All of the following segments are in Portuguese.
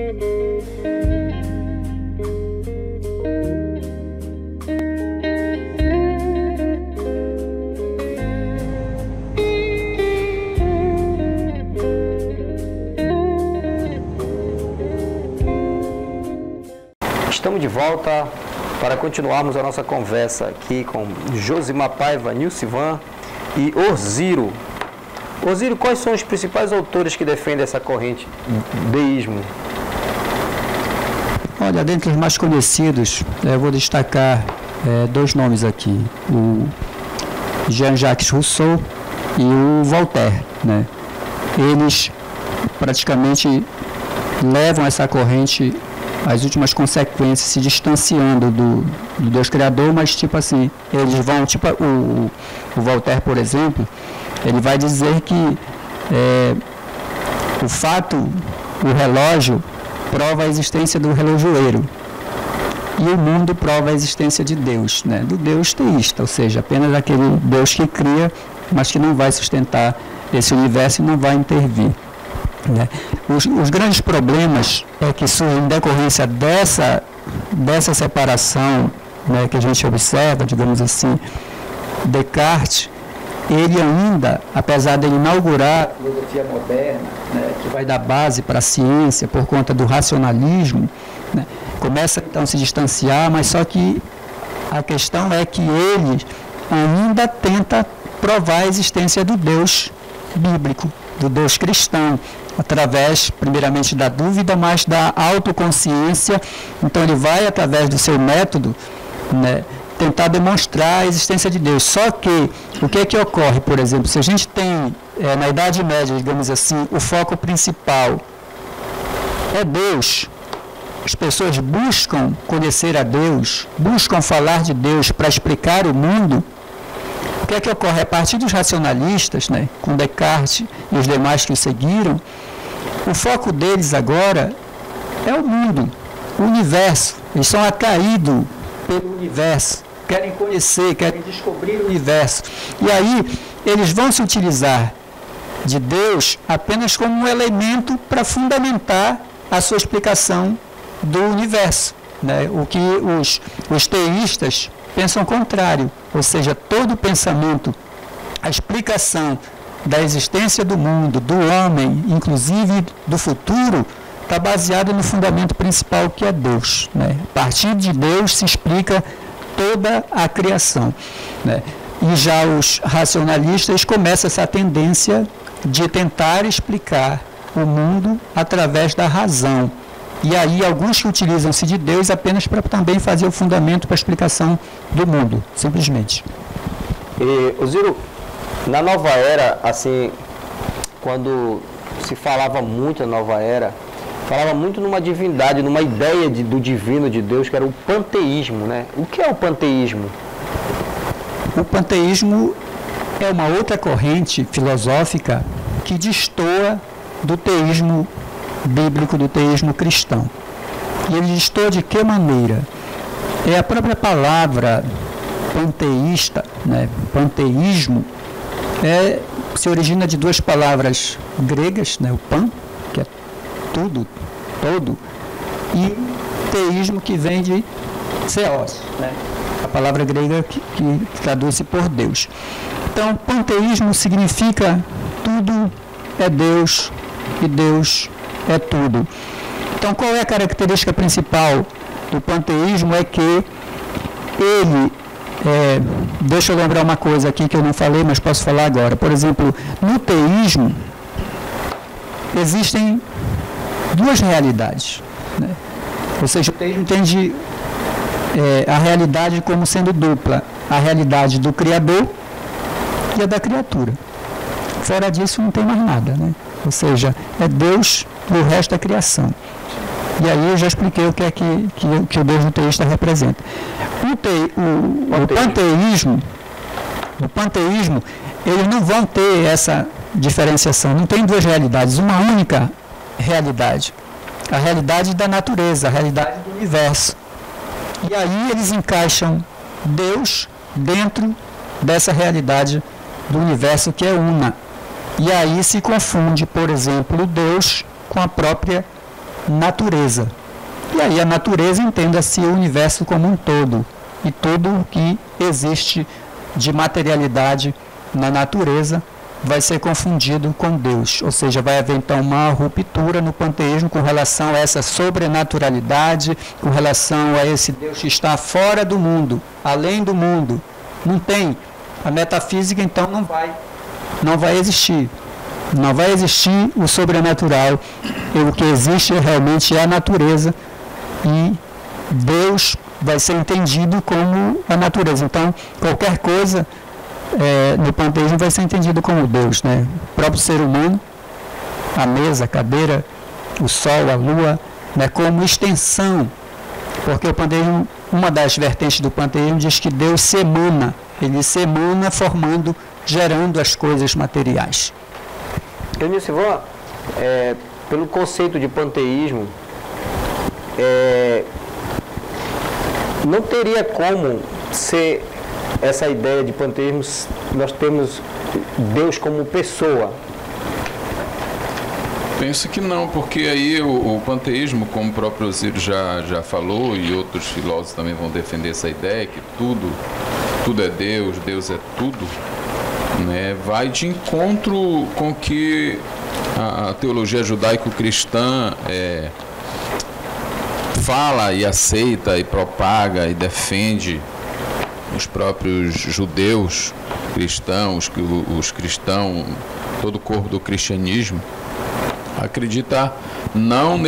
Estamos de volta para continuarmos a nossa conversa aqui com Josimar Paiva, Nilcivan e Orziro. Orziro, quais são os principais autores que defendem essa corrente deísmo? Olha, dentre os mais conhecidos, eu vou destacar dois nomes aqui, o Jean-Jacques Rousseau e o Voltaire, né? Eles praticamente levam essa corrente às últimas consequências, se distanciando do Deus Criador, mas tipo assim, eles vão, tipo o Voltaire, por exemplo, ele vai dizer que o relógio prova a existência do relojoeiro e o mundo prova a existência de Deus, né? Do Deus teísta, ou seja, apenas aquele Deus que cria, mas que não vai sustentar esse universo e não vai intervir, né? Os grandes problemas que surgem em decorrência dessa separação, né, que a gente observa, digamos assim, Descartes, ele ainda, apesar de inaugurar a filosofia moderna, né, que vai dar base para a ciência por conta do racionalismo, né, começa então a se distanciar, mas só que a questão é que ele ainda tenta provar a existência do Deus bíblico, do Deus cristão, através, primeiramente, da dúvida, mas da autoconsciência. Então ele vai, através do seu método, né, tentar demonstrar a existência de Deus. Só que, o que é que ocorre, por exemplo, se a gente tem, na Idade Média, digamos assim, o foco principal é Deus, as pessoas buscam conhecer a Deus, buscam falar de Deus para explicar o mundo. O que é que ocorre? A partir dos racionalistas, né, com Descartes e os demais que o seguiram, o foco deles agora é o mundo, o universo. Eles são atraídos pelo universo, querem conhecer, querem descobrir o universo. E aí eles vão se utilizar de Deus apenas como um elemento para fundamentar a sua explicação do universo, né? O que os teístas pensam o contrário, ou seja, todo o pensamento, a explicação da existência do mundo, do homem, inclusive do futuro, está baseado no fundamento principal que é Deus, né? A partir de Deus se explica toda a criação, né? E já os racionalistas começam essa tendência de tentar explicar o mundo através da razão. E aí alguns que utilizam-se de Deus apenas para também fazer o fundamento para a explicação do mundo, simplesmente. E, Orziro, na nova era, assim, quando se falava muito na nova era, falava muito numa divindade, numa ideia do divino de Deus, que era o panteísmo, né? O que é o panteísmo? O panteísmo é uma outra corrente filosófica que destoa do teísmo bíblico, do teísmo cristão. E ele destoa de que maneira? É a própria palavra panteísta, né? Panteísmo, se origina de duas palavras gregas, né? O pan, que é tudo, todo, e teísmo, que vem de theos, né? A palavra grega que traduz-se por Deus. Então, panteísmo significa tudo é Deus e Deus é tudo. Então, qual é a característica principal do panteísmo? É que ele, deixa eu lembrar uma coisa aqui que eu não falei, mas posso falar agora. Por exemplo, no teísmo existem duas realidades, né? Ou seja, o teísmo entende a realidade como sendo dupla, a realidade do Criador e a da criatura. Fora disso não tem mais nada, né? Ou seja, é Deus e o resto da criação. E aí eu já expliquei o que é que o Deus do teísta representa. O panteísmo, eles não vão ter essa diferenciação. Não tem duas realidades, uma única realidade. A realidade da natureza, a realidade do universo. E aí eles encaixam Deus dentro dessa realidade do universo que é una. E aí se confunde, por exemplo, Deus com a própria natureza. E aí a natureza entenda-se o universo como um todo, e tudo que existe de materialidade na natureza vai ser confundido com Deus, ou seja, vai haver então uma ruptura no panteísmo com relação a essa sobrenaturalidade, com relação a esse Deus que está fora do mundo, além do mundo. Não tem. A metafísica então não vai existir. Não vai existir o sobrenatural. E o que existe realmente é a natureza, e Deus vai ser entendido como a natureza. Então, qualquer coisa no panteísmo vai ser entendido como Deus, né? O próprio ser humano, a mesa, a cadeira, o sol, a lua, né? Como extensão, porque o panteísmo, uma das vertentes do panteísmo diz que Deus se emana, ele se emana formando, gerando as coisas materiais. Eunice, pelo conceito de panteísmo, não teria como ser essa ideia de panteísmo, nós temos Deus como pessoa? Penso que não, porque aí o panteísmo, como o próprio Osírio já falou, e outros filósofos também vão defender essa ideia, que tudo é Deus, Deus é tudo, né, vai de encontro com que a teologia judaico-cristã fala e aceita e propaga e defende. Os próprios judeus cristãos, os cristãos, todo o corpo do cristianismo, acredita não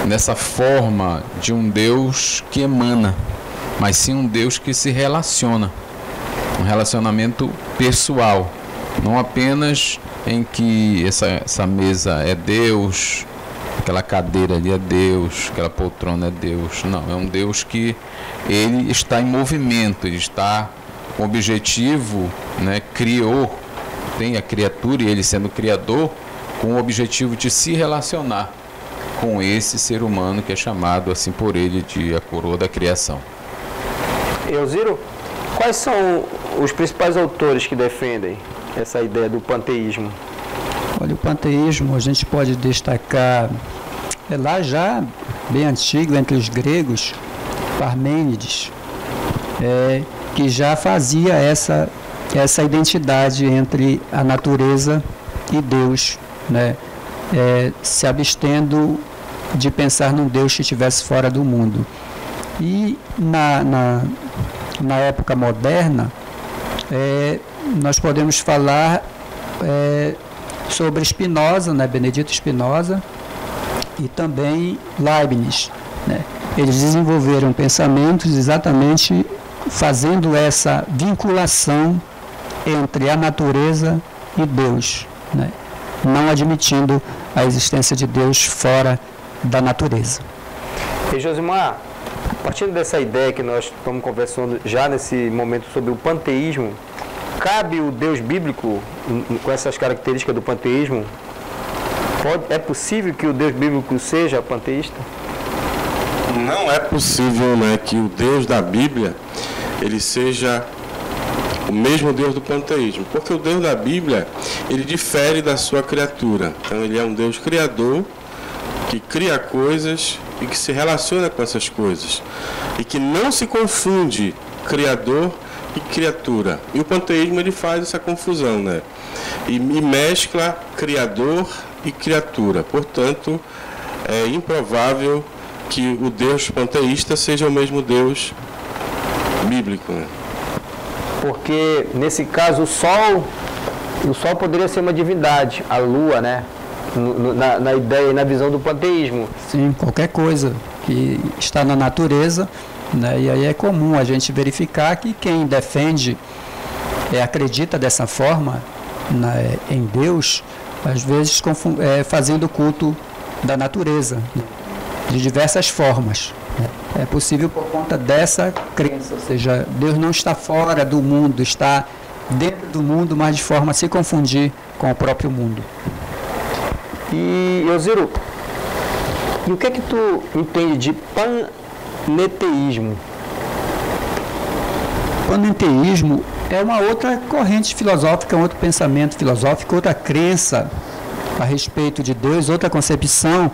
nessa forma de um Deus que emana, mas sim um Deus que se relaciona, um relacionamento pessoal, não apenas em que essa mesa é Deus, aquela cadeira ali é Deus, aquela poltrona é Deus. Não, é um Deus que ele está em movimento, ele está com objetivo, né, criou, tem a criatura e ele sendo criador, com o objetivo de se relacionar com esse ser humano que é chamado assim por ele de a coroa da criação. Eusírio, quais são os principais autores que defendem essa ideia do panteísmo? Olha, o panteísmo a gente pode destacar, lá já bem antigo, entre os gregos, Parmênides, que já fazia essa identidade entre a natureza e Deus, né? Se abstendo de pensar num Deus que estivesse fora do mundo. E na época moderna, nós podemos falar sobre Spinoza, né? Benedito Spinoza, e também Leibniz, né? Eles desenvolveram pensamentos exatamente fazendo essa vinculação entre a natureza e Deus, né? Não admitindo a existência de Deus fora da natureza. E Josimar, partindo dessa ideia que nós estamos conversando já nesse momento sobre o panteísmo, cabe o Deus bíblico com essas características do panteísmo? É possível que o Deus bíblico seja panteísta? Não é possível, né, que o Deus da Bíblia ele seja o mesmo Deus do panteísmo, porque o Deus da Bíblia ele difere da sua criatura. Então ele é um Deus criador que cria coisas e que se relaciona com essas coisas e que não se confunde criador e criatura. E o panteísmo ele faz essa confusão, né? E mescla criador e criatura. Portanto, é improvável que o Deus panteísta seja o mesmo Deus bíblico, né? Porque nesse caso o Sol poderia ser uma divindade, a Lua, né? Na ideia e na visão do panteísmo. Sim, qualquer coisa que está na natureza, né? E aí é comum a gente verificar que quem defende, acredita dessa forma, né, em Deus, às vezes fazendo culto da natureza, né, de diversas formas. É possível por conta dessa crença, ou seja, Deus não está fora do mundo, está dentro do mundo, mas de forma a se confundir com o próprio mundo. E, Eusírio, e o que é que tu entende de panenteísmo? Panenteísmo é uma outra corrente filosófica, um outro pensamento filosófico, outra crença a respeito de Deus, outra concepção,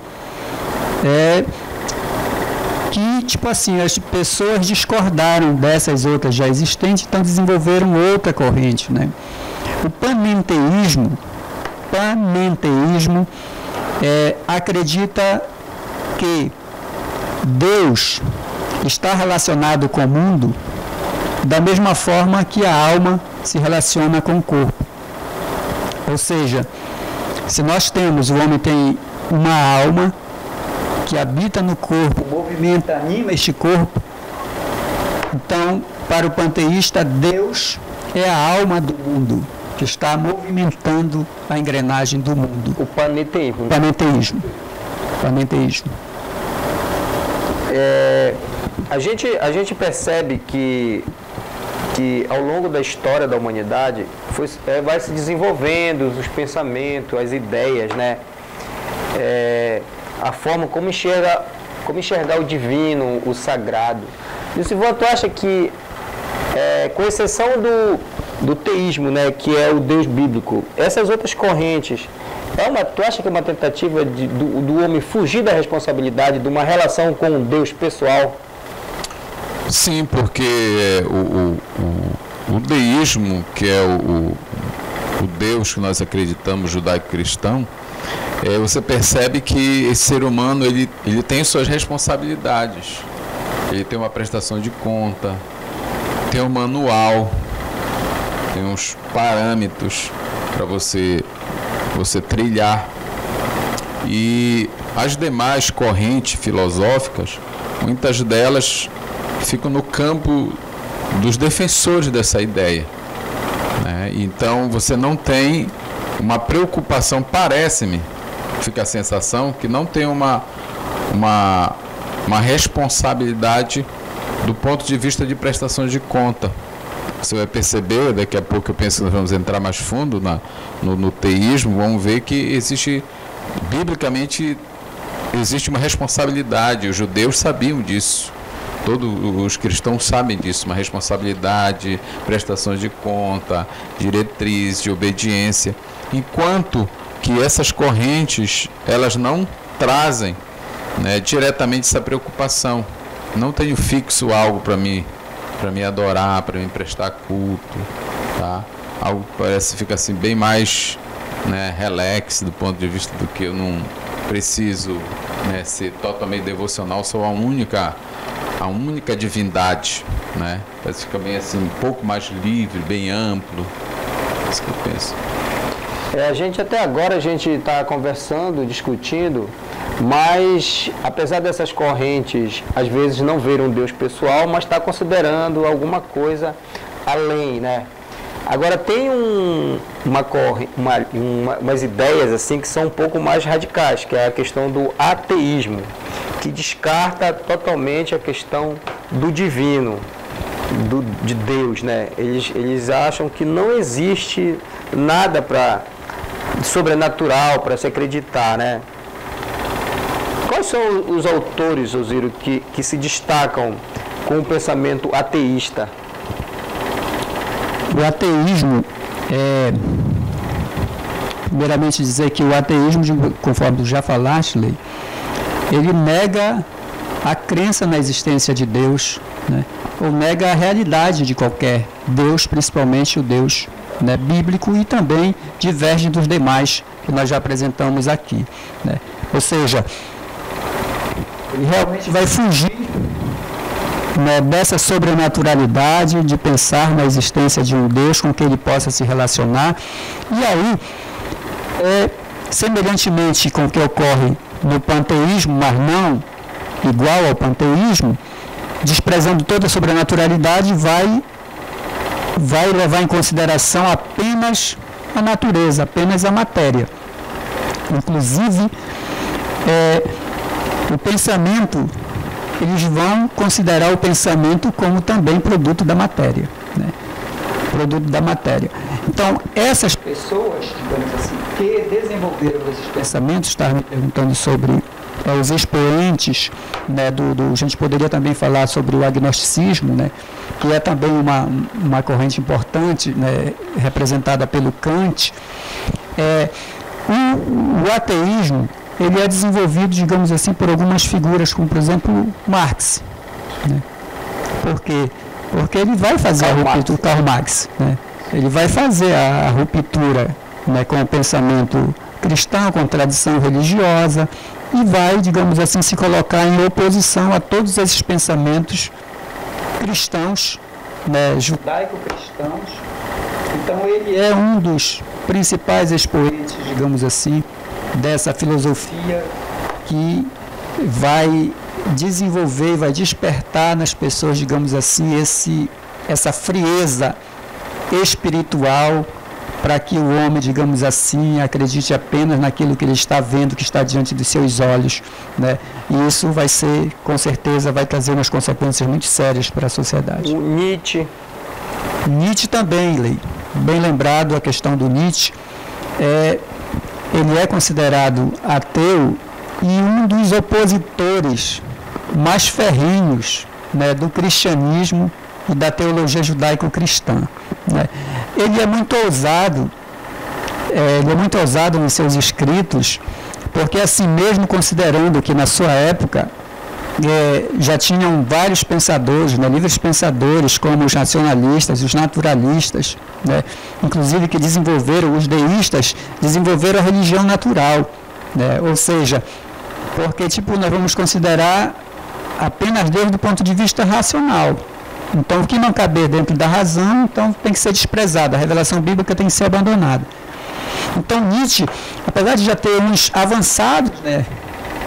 é que, tipo assim, as pessoas discordaram dessas outras já existentes, então desenvolveram outra corrente, né? O panenteísmo acredita que Deus está relacionado com o mundo da mesma forma que a alma se relaciona com o corpo. Ou seja, se nós temos, o homem tem uma alma que habita no corpo, movimenta, anima este corpo, então, para o panteísta, Deus é a alma do mundo, que está movimentando a engrenagem do mundo. O panenteísmo. Panenteísmo. A gente percebe que ao longo da história da humanidade vai se desenvolvendo os pensamentos, as ideias, né? A forma como enxergar o divino, o sagrado. E se tu acha que, com exceção do teísmo, né, que é o Deus bíblico, essas outras correntes, tu acha que é uma tentativa do homem fugir da responsabilidade de uma relação com um Deus pessoal? Sim, porque o deísmo, que é o Deus que nós acreditamos, judaico-cristão, você percebe que esse ser humano ele tem suas responsabilidades. Ele tem uma prestação de conta, tem um manual, tem uns parâmetros para você trilhar. E as demais correntes filosóficas, muitas delas ficam no campo dos defensores dessa ideia, né? Então você não tem uma preocupação, parece-me, fica a sensação que não tem uma responsabilidade do ponto de vista de prestação de conta. Você vai perceber, daqui a pouco eu penso que nós vamos entrar mais fundo no teísmo, vamos ver que biblicamente existe uma responsabilidade, os judeus sabiam disso. Todos os cristãos sabem disso, uma responsabilidade, prestação de conta, diretriz de obediência, enquanto que essas correntes, elas não trazem, né, diretamente essa preocupação. Não tenho fixo algo para me adorar, para me prestar culto, tá? Algo que parece ficar assim bem mais, né, relax do ponto de vista do que eu não preciso, né, ser totalmente devocional, sou a única divindade, né? Parece que fica bem assim, um pouco mais livre, bem amplo. É isso que eu penso. Até agora a gente está conversando, discutindo, mas apesar dessas correntes às vezes não ver um Deus pessoal, mas está considerando alguma coisa além, né? Agora tem umas ideias assim que são um pouco mais radicais, que é a questão do ateísmo, que descarta totalmente a questão do divino, de Deus, né? Eles acham que não existe nada sobrenatural para se acreditar, né? Quais são os autores, Osírio, que se destacam com o pensamento ateísta? O ateísmo primeiramente dizer que o ateísmo, conforme tu já falaste, Lei, ele nega a crença na existência de Deus, né? Ou nega a realidade de qualquer Deus, principalmente o Deus, né, bíblico, e também diverge dos demais que nós já apresentamos aqui, né? Ou seja, ele realmente vai fugir, né, dessa sobrenaturalidade de pensar na existência de um Deus com quem ele possa se relacionar. E aí, semelhantemente com o que ocorre no panteísmo, mas não igual ao panteísmo, desprezando toda a sobrenaturalidade, vai levar em consideração apenas a natureza, apenas a matéria. Inclusive, o pensamento, eles vão considerar o pensamento como também produto da matéria, né? Produto da matéria. Então, essas pessoas, digamos assim, que desenvolveram esses pensamentos, estava me perguntando sobre os expoentes, né, a gente poderia também falar sobre o agnosticismo, né, que é também uma corrente importante, né, representada pelo Kant. O ateísmo, ele é desenvolvido, digamos assim, por algumas figuras, como, por exemplo, Marx. Né? Por quê? Porque ele vai fazer a ruptura, Karl Marx, né? Ele vai fazer a ruptura, né, com o pensamento cristão, com a tradição religiosa, e vai, digamos assim, se colocar em oposição a todos esses pensamentos cristãos, né, judaico-cristãos. Então ele é um dos principais expoentes, digamos assim, dessa filosofia que vai desenvolver, vai despertar nas pessoas, digamos assim, essa frieza espiritual, para que o homem, digamos assim, acredite apenas naquilo que ele está vendo, que está diante dos seus olhos, né? E isso vai ser, com certeza, vai trazer umas consequências muito sérias para a sociedade. O Nietzsche também, Lei. Bem lembrado a questão do Nietzsche. Ele é considerado ateu e um dos opositores mais ferrenhos, né, do cristianismo e da teologia judaico-cristã. Né? Ele é muito ousado em seus escritos, porque assim mesmo considerando que na sua época já tinham vários pensadores, né, livres pensadores, como os racionalistas, os naturalistas, né, inclusive que desenvolveram, os deístas, desenvolveram a religião natural, né, ou seja, porque nós vamos considerar apenas Deus do ponto de vista racional. Então, o que não caber dentro da razão, então tem que ser desprezado, a revelação bíblica tem que ser abandonada. Então, Nietzsche, apesar de já ter uns avançados, né,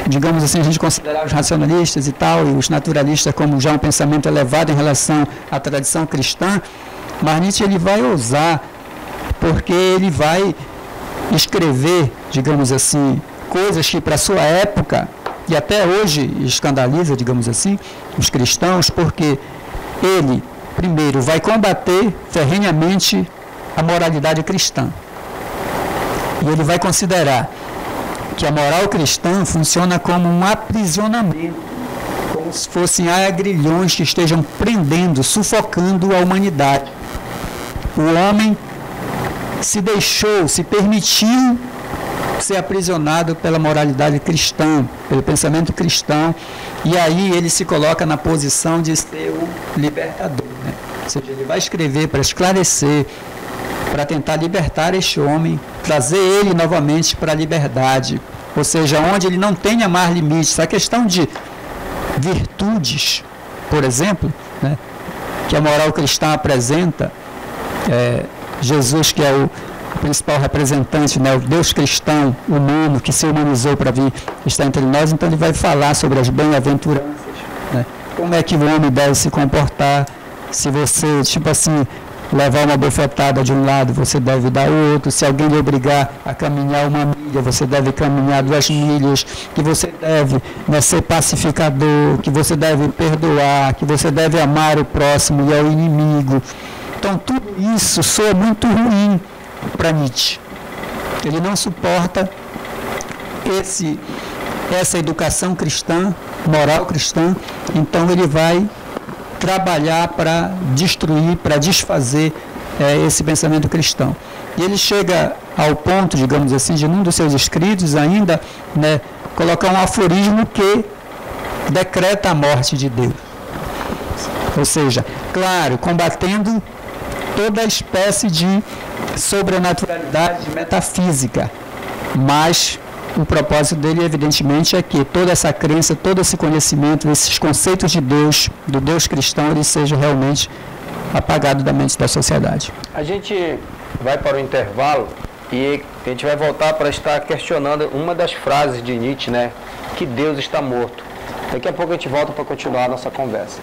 digamos assim, a gente considerar os racionalistas e tal, e os naturalistas como já um pensamento elevado em relação à tradição cristã, mas Nietzsche ele vai ousar, porque ele vai escrever, digamos assim, coisas que para a sua época, e até hoje escandaliza, digamos assim, os cristãos, porque ele, primeiro, vai combater ferrenhamente a moralidade cristã. E ele vai considerar que a moral cristã funciona como um aprisionamento, como se fossem agrilhões que estejam prendendo, sufocando a humanidade. O homem se permitiu ser aprisionado pela moralidade cristã, pelo pensamento cristão, e aí ele se coloca na posição de ser o libertador, né? Ou seja, ele vai escrever para esclarecer, para tentar libertar este homem, trazer ele novamente para a liberdade, ou seja, onde ele não tenha mais limites. A questão de virtudes, por exemplo, né, que a moral cristã apresenta, Jesus, que é o principal representante, né, o Deus cristão humano que se humanizou para vir estar entre nós, então ele vai falar sobre as bem-aventuranças, né, como é que o homem deve se comportar. Se você, levar uma bofetada de um lado, você deve dar outro. Se alguém lhe obrigar a caminhar 1 milha, você deve caminhar 2 milhas. Que você deve, né, ser pacificador, que você deve perdoar, que você deve amar o próximo e ao inimigo. Então tudo isso soa muito ruim para Nietzsche. Ele não suporta essa educação cristã, moral cristã, então ele vai trabalhar para destruir, para desfazer esse pensamento cristão. E ele chega ao ponto, digamos assim, de um dos seus escritos ainda, né, colocar um aforismo que decreta a morte de Deus. Ou seja, claro, combatendo toda espécie de sobrenaturalidade metafísica, mas o propósito dele, evidentemente, é que toda essa crença, todo esse conhecimento, esses conceitos de Deus, do Deus cristão, ele seja realmente apagado da mente da sociedade. A gente vai para o intervalo e a gente vai voltar para estar questionando uma das frases de Nietzsche, né? Que Deus está morto. Daqui a pouco a gente volta para continuar a nossa conversa.